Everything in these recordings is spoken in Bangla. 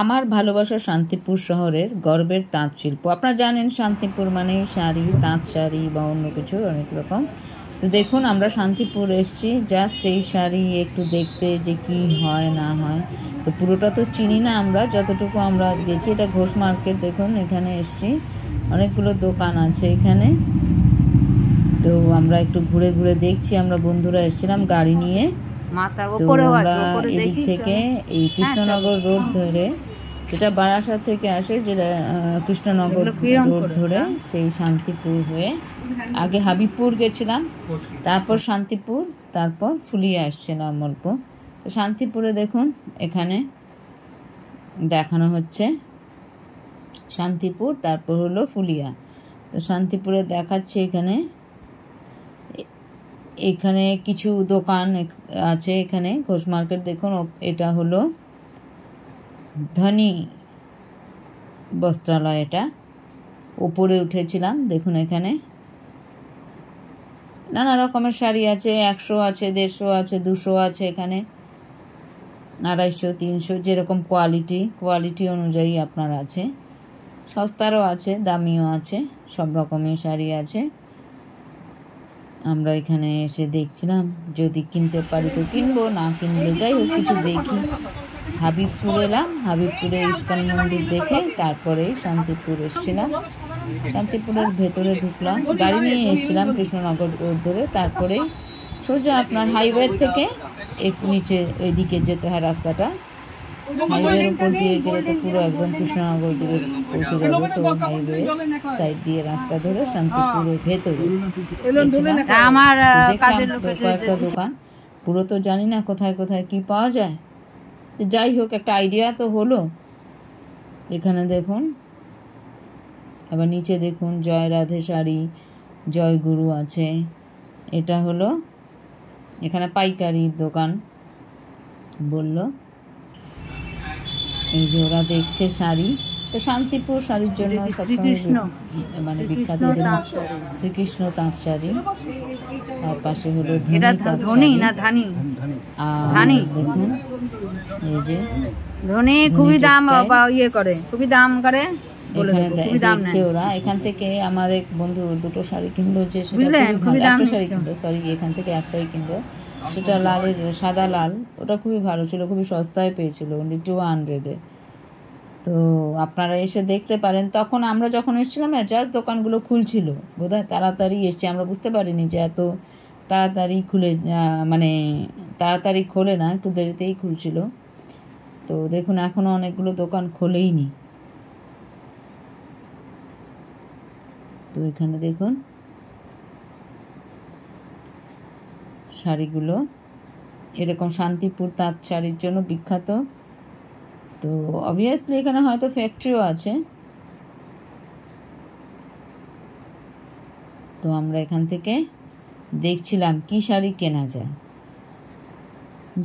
আমার ভালোবাসা শান্তিপুর শহরের গর্বের তাঁত শিল্প। আপনারা জানেন শান্তিপুর মানে শাড়ি, তাঁত শাড়ি বা অন্য কিছু অনেক রকম। তো দেখুন আমরা শান্তিপুর এসেছি জাস্ট এই শাড়ি একটু দেখতে যে কি হয় না হয়। তো পুরোটা তো চিনি না আমরা, যতটুকু আমরা গেছি। এটা ঘোষ মার্কেট, দেখুন এখানে এসেছি, অনেকগুলো দোকান আছে এখানে। তো আমরা একটু ঘুরে ঘুরে দেখছি, আমরা বন্ধুরা এসেছিলাম গাড়ি নিয়ে। তো আমরা এদিক থেকে এই কৃষ্ণনগর রোড ধরে, যেটা বারাসাত থেকে আসে, যেটা কৃষ্ণনগর রোড ধরে সেই শান্তিপুর হয়ে আগে হাবিবপুর গেছিলাম, তারপর শান্তিপুর, তারপর ফুলিয়ে আসছিলাম অল্প। তো শান্তিপুরে দেখুন এখানে দেখানো হচ্ছে শান্তিপুর, তারপর হলো ফুলিয়া। তো শান্তিপুরে দেখাচ্ছে এখানে, এখানে কিছু দোকান আছে এখানে ঘোষ মার্কেট। দেখুন এটা হলো ধনী বস্ত্রালয়, এটা উপরে উঠেছিলাম। দেখুন এখানে নানা রকমের শাড়ি আছে, 100 আছে, 150 আছে, 200 আছে, এখানে 250, 300, যেরকম কোয়ালিটি অনুযায়ী আপনার আছে। সস্তারও আছে, দামিও আছে, সব রকমের শাড়ি আছে। আমরা এখানে এসে দেখছিলাম, যদি কিনতে পারি তো কিনবো, না কিনলে যাই হোক কিছু দেখি। হাবিবপুর এলাম, হাবিবপুরে ইস্কন মন্দির দেখে তারপরে শান্তিপুর এসেছিলাম। শান্তিপুরের ভেতরে ঢুকলাম, গাড়ি নিয়ে এসেছিলাম কৃষ্ণনগর রোড ধরে। তারপরে সোজা আপনার হাইওয়ে থেকে একটু নিচে এদিকে যেতে হয় রাস্তাটা, হাইওয়ের উপর দিয়ে গেলে তো পুরো একদম কৃষ্ণনগর দিকে পৌঁছে যাবো। তো হাইওয়ে সাইড দিয়ে রাস্তা ধরে শান্তিপুরের ভেতরে আমার কয়েকটা দোকান, পুরো তো জানি না কোথায় কোথায় কি পাওয়া যায়। তো যাই হোক একটা আইডিয়া তো হলো। এখানে দেখুন, আবার নিচে দেখুন জয় রাধে শাড়ি, জয় গুরু আছে। এটা হলো এখানে পাইকারি দোকান বলল। এই যে ওরা দেখছে শাড়ি। তো শান্তিপুর শাড়ির জন্য মানে বিখ্যাত, শ্রীকৃষ্ণ তাঁত শাড়ি। তার পাশে হলো ধনী, দেখুন এই যে ধনী খুবই দাম করে, খুবই দাম করে দেখছে ওরা। এখান থেকে আমার এক বন্ধু দুটো শাড়ি কিনলো, যে একটা শাড়ি কিনলো, সরি এখান থেকে একটাই কিনলো, সেটা লালের, সাদা লাল। ওটা খুবই ভালো ছিল, খুবই সস্তায় পেয়েছিল, only 200-এ। তো আপনারা এসে দেখতে পারেন। তখন আমরা যখন এসেছিলাম না, জাস্ট দোকানগুলো খুলছিল, বোধহয় তাড়াতাড়ি এসছি, আমরা বুঝতে পারিনি যে এত তাড়াতাড়ি খুলে, মানে তাড়াতাড়ি খোলে না, একটু দেরিতেই খুলছিল। তো দেখুন এখনও অনেকগুলো দোকান খোলেইনি। তো এখানে দেখুন শাড়িগুলো এরকম শান্তিপুর তাঁত শাড়ির জন্য বিখ্যাত। তো অবভিয়াসলি এখানে হয়তো ফ্যাক্টরিও আছে। তো আমরা এখান থেকে দেখছিলাম কি শাড়ি কেনা যায়,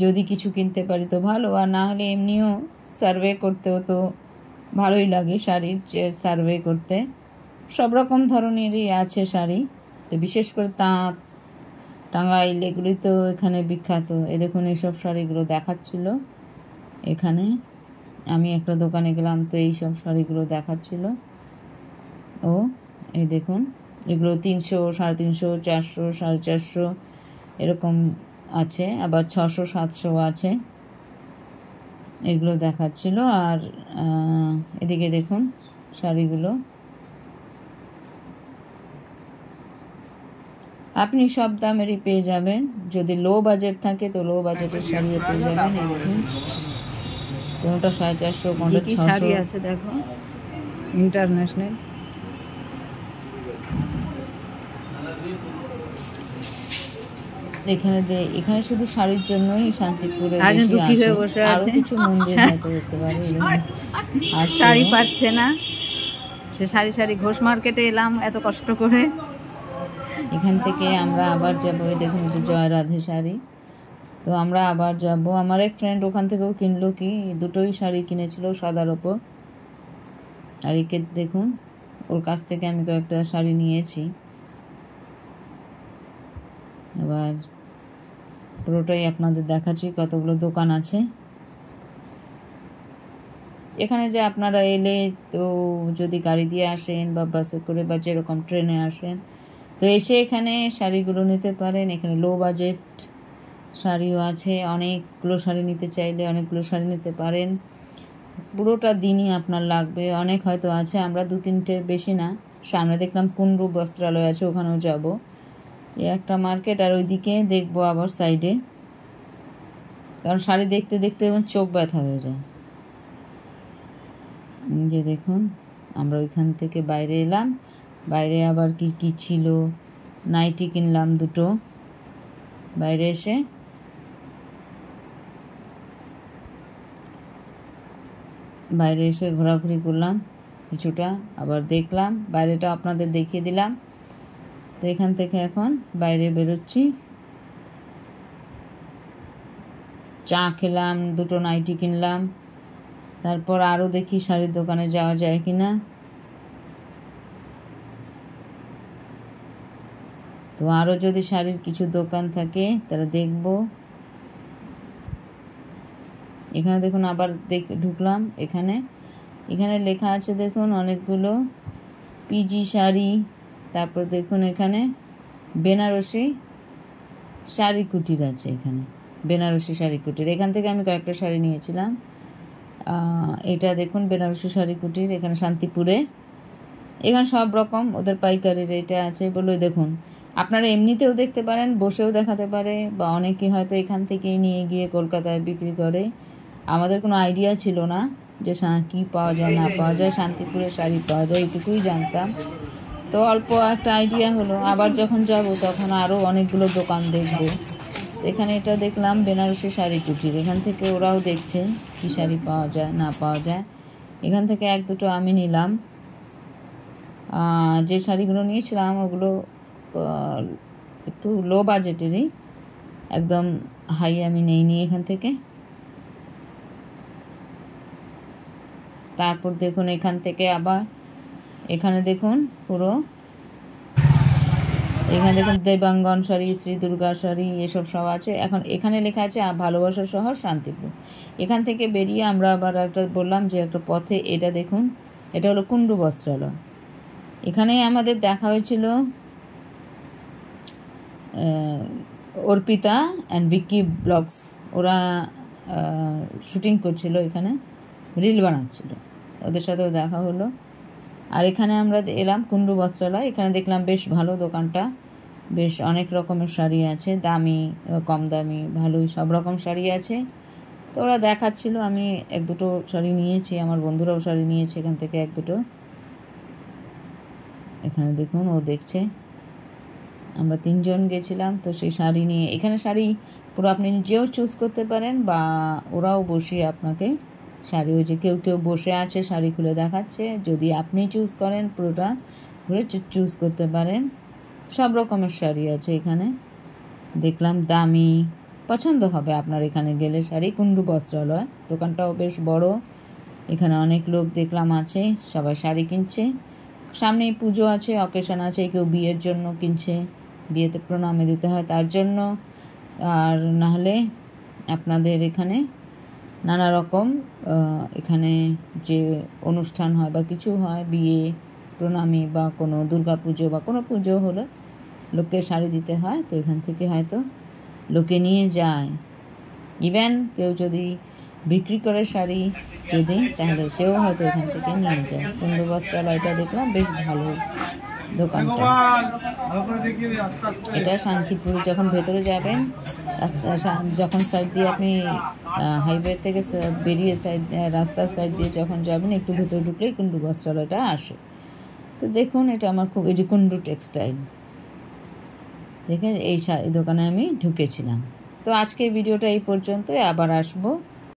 যদি কিছু কিনতে পারি তো ভালো, আর না হলে এমনিও সার্ভে করতেও তো ভালোই লাগে, শাড়ির সার্ভে করতে। সব রকম ধরনেরই আছে শাড়ি, তো বিশেষ করে তাঁত, টাঙ্গাইল, এগুলি তো এখানে বিখ্যাত। এ দেখুন এইসব শাড়িগুলো দেখাচ্ছিল এখানে। আমি একটা দোকানে গেলাম, তো এইসব শাড়িগুলো দেখাচ্ছিল। ও এই দেখুন এগুলো 300, 350, 400, 450 এরকম আছে, আবার 600, 700 আছে, এগুলো দেখাচ্ছিল। আর এদিকে দেখুন শাড়িগুলো, আপনি সব দামেরই পেয়ে যাবেন। যদি লো বাজেট থাকে তো লো বাজেটের শাড়িও পেয়ে যাবেন। এই দেখুন কোনটা 450, কোনটা 600 আছে, দেখো ইন্টারন্যাশনাল। এখানে শুধু শাড়ির জন্যই শান্তিপুরে আরো কিছু মন্দির হয়তো দেখতে পারে। আর শাড়ি পাচ্ছে না, সে সারি ঘোষ মার্কেটে এলাম এত কষ্ট করে। এখান থেকে আমরা আবার যাবো, দেখুন এটা জয় রাধে শাড়ি। তো আমরা আবার যাব। আমার এক ফ্রেন্ড ওখান থেকেও কিনলো, কি দুটোই শাড়ি কিনেছিল সাদার ওপর। আর একে দেখুন, ওর কাছ থেকে আমি কয়েকটা শাড়ি নিয়েছি। এবার পুরোটাই আপনাদের দেখাচ্ছি, কতগুলো দোকান আছে। এখানে যে আপনারা এলে তো যদি গাড়ি দিয়ে আসেন বা বাসে করে বা যেরকম ট্রেনে আসেন, তো এসে এখানে শাড়িগুলো নিতে পারেন। এখানে লো বাজেট শাড়িও আছে, অনেকগুলো শাড়ি নিতে চাইলে অনেকগুলো শাড়ি নিতে পারেন। পুরোটা দিনই আপনার লাগবে, অনেক হয়তো আছে, আমরা 2-3টে, বেশি না। সামনে দেখলাম কুন্ডু বস্ত্রালয় আছে, ওখানেও যাব। এই একটা মার্কেট, আর ওইদিকে দেখবো আবার সাইডে, কারণ শাড়ি দেখতে দেখতে এবং চোখ ব্যথা হয়ে যায়। যে দেখুন আমরা ওইখান থেকে বাইরে এলাম, বাইরে আবার কি কি ছিল, নাইটি কিনলাম 2টো বাইরে এসে। বাইরে এসে ঘোরাঘুরি করলাম কিছুটা, আবার দেখলাম বাইরেটা আপনাদের দেখিয়ে দিলাম। তো এখান থেকে এখন বাইরে বেরোচ্ছি, চা খেলাম, 2টো নাইটি কিনলাম, তারপর আরও দেখি শাড়ির দোকানে যাওয়া যায় কি না। তো আরও যদি শাড়ির কিছু দোকান থাকে তাহলে দেখব। এখানে দেখুন আবার ঢুকলাম, এখানে লেখা আছে দেখুন অনেকগুলো পিজি শাড়ি। তারপর দেখুন এখানে বেনারসি শাড়ি কুটির আছে, এখানে বেনারসি শাড়ি কুটির। এখান থেকে আমি কয়েকটা শাড়ি নিয়েছিলাম। এটা দেখুন বেনারসি শাড়ি কুটির, এখানে শান্তিপুরে। এখানে সব রকম ওদের পাইকারি রেটে আছে বলে দেখুন। আপনারা এমনিতেও দেখতে পারেন, বসেও দেখাতে পারে, বা অনেকে হয়তো এখান থেকেই নিয়ে গিয়ে কলকাতায় বিক্রি করে। আমাদের কোনো আইডিয়া ছিল না যে কী পাওয়া যায় না পাওয়া যায়, শান্তিপুরে শাড়ি পাওয়া যায় এইটুকুই জানতাম। তো অল্প একটা আইডিয়া হলো, আবার যখন যাব তখন আরও অনেকগুলো দোকান দেখব। এখানে এটা দেখলাম বেনারসি শাড়ি কুটির, এখান থেকে ওরাও দেখছে কী শাড়ি পাওয়া যায় না পাওয়া যায়। এখান থেকে 1-2টো আমি নিলাম। যে শাড়িগুলো নিয়েছিলাম ওগুলো একটু লো বাজেটেরই, একদম হাই আমি নেইনি এখান থেকে। তারপর দেখুন এখান থেকে আবার এখানে দেখুন পুরো, এখানে দেখুন দেবাঙ্গন শাড়ি, শ্রী দুর্গা শাড়ি, এসব সব আছে। এখন এখানে লেখা আছে ভালোবাসার শহর শান্তিপুর। এখান থেকে বেরিয়ে আমরা আবার একটা বললাম যে একটা পথে, এটা দেখুন এটা হলো কুন্ডু বস্ত্রালয়। এখানে আমাদের দেখা হয়েছিল অর্পিতা অ্যান্ড ভিকি ব্লগস, ওরা শুটিং করছিল, এখানে রিল বানাচ্ছিল, ওদের সাথেও দেখা হলো। আর এখানে আমরা এলাম কুন্ডু বস্ত্রালয়, এখানে দেখলাম বেশ ভালো দোকানটা, বেশ অনেক রকমের শাড়ি আছে, দামি কম দামি ভালোই সব রকম শাড়ি আছে। তো ওরা দেখাচ্ছিল, আমি 1-2টো শাড়ি নিয়েছি, আমার বন্ধুরাও শাড়ি নিয়েছে এখান থেকে 1-2টো। এখানে দেখুন ও দেখছে, আমরা 3জন গেছিলাম। তো সেই শাড়ি নিয়ে, এখানে শাড়ি পুরো আপনি নিজেও চুজ করতে পারেন, বা ওরাও বসিয়ে আপনাকে শাড়ি, ওই যে কেউ কেউ বসে আছে শাড়ি খুলে দেখাচ্ছে, যদি আপনি চুজ করেন পুরোটা ঘুরে চুজ করতে পারেন। সব রকমের শাড়ি আছে এখানে দেখলাম, দামি, পছন্দ হবে আপনার এখানে গেলে শাড়ি। কুন্ডু বস্ত্রালয়, দোকানটাও বেশ বড়, এখানে অনেক লোক দেখলাম আছে, সবাই শাড়ি কিনছে। সামনেই পুজো আছে, অকেশন আছে, কেউ বিয়ের জন্য কিনছে, বিয়েতে প্রণামী দিতে হয় তার জন্য, আর নাহলে আপনাদের এখানে নানা রকম এখানে যে অনুষ্ঠান হয় বা কিছু হয়, বিয়ে প্রণামী বা কোনো দুর্গা পুজো বা কোনো পুজো হলে লোককে শাড়ি দিতে হয়। তো এখান থেকে হয়তো লোকে নিয়ে যায়, ইভেন কেউ যদি বিক্রি করে শাড়ি যদি, তাহলে সেও হয়তো এখান থেকে নিয়ে যায়। কুন্ডু বস্ত্রালয়টা দেখলাম বেশ ভালো দোকানটা। এটা শান্তিপুর, যখন ভেতরে যাবেন, যখন সাইড দিয়ে আপনি হাইওয়ে থেকে বেরিয়ে রাস্তার সাইড দিয়ে যখন যাবেন, একটু ভেতরে ঢুকলেই কুন্ডু বস্ত্রালয়টা আসে। তো দেখুন এটা আমার খুব, এই যে কুন্ডু টেক্সটাইল, দেখে এই দোকানে আমি ঢুকেছিলাম। তো আজকের ভিডিওটা এই পর্যন্তই, আবার আসবো।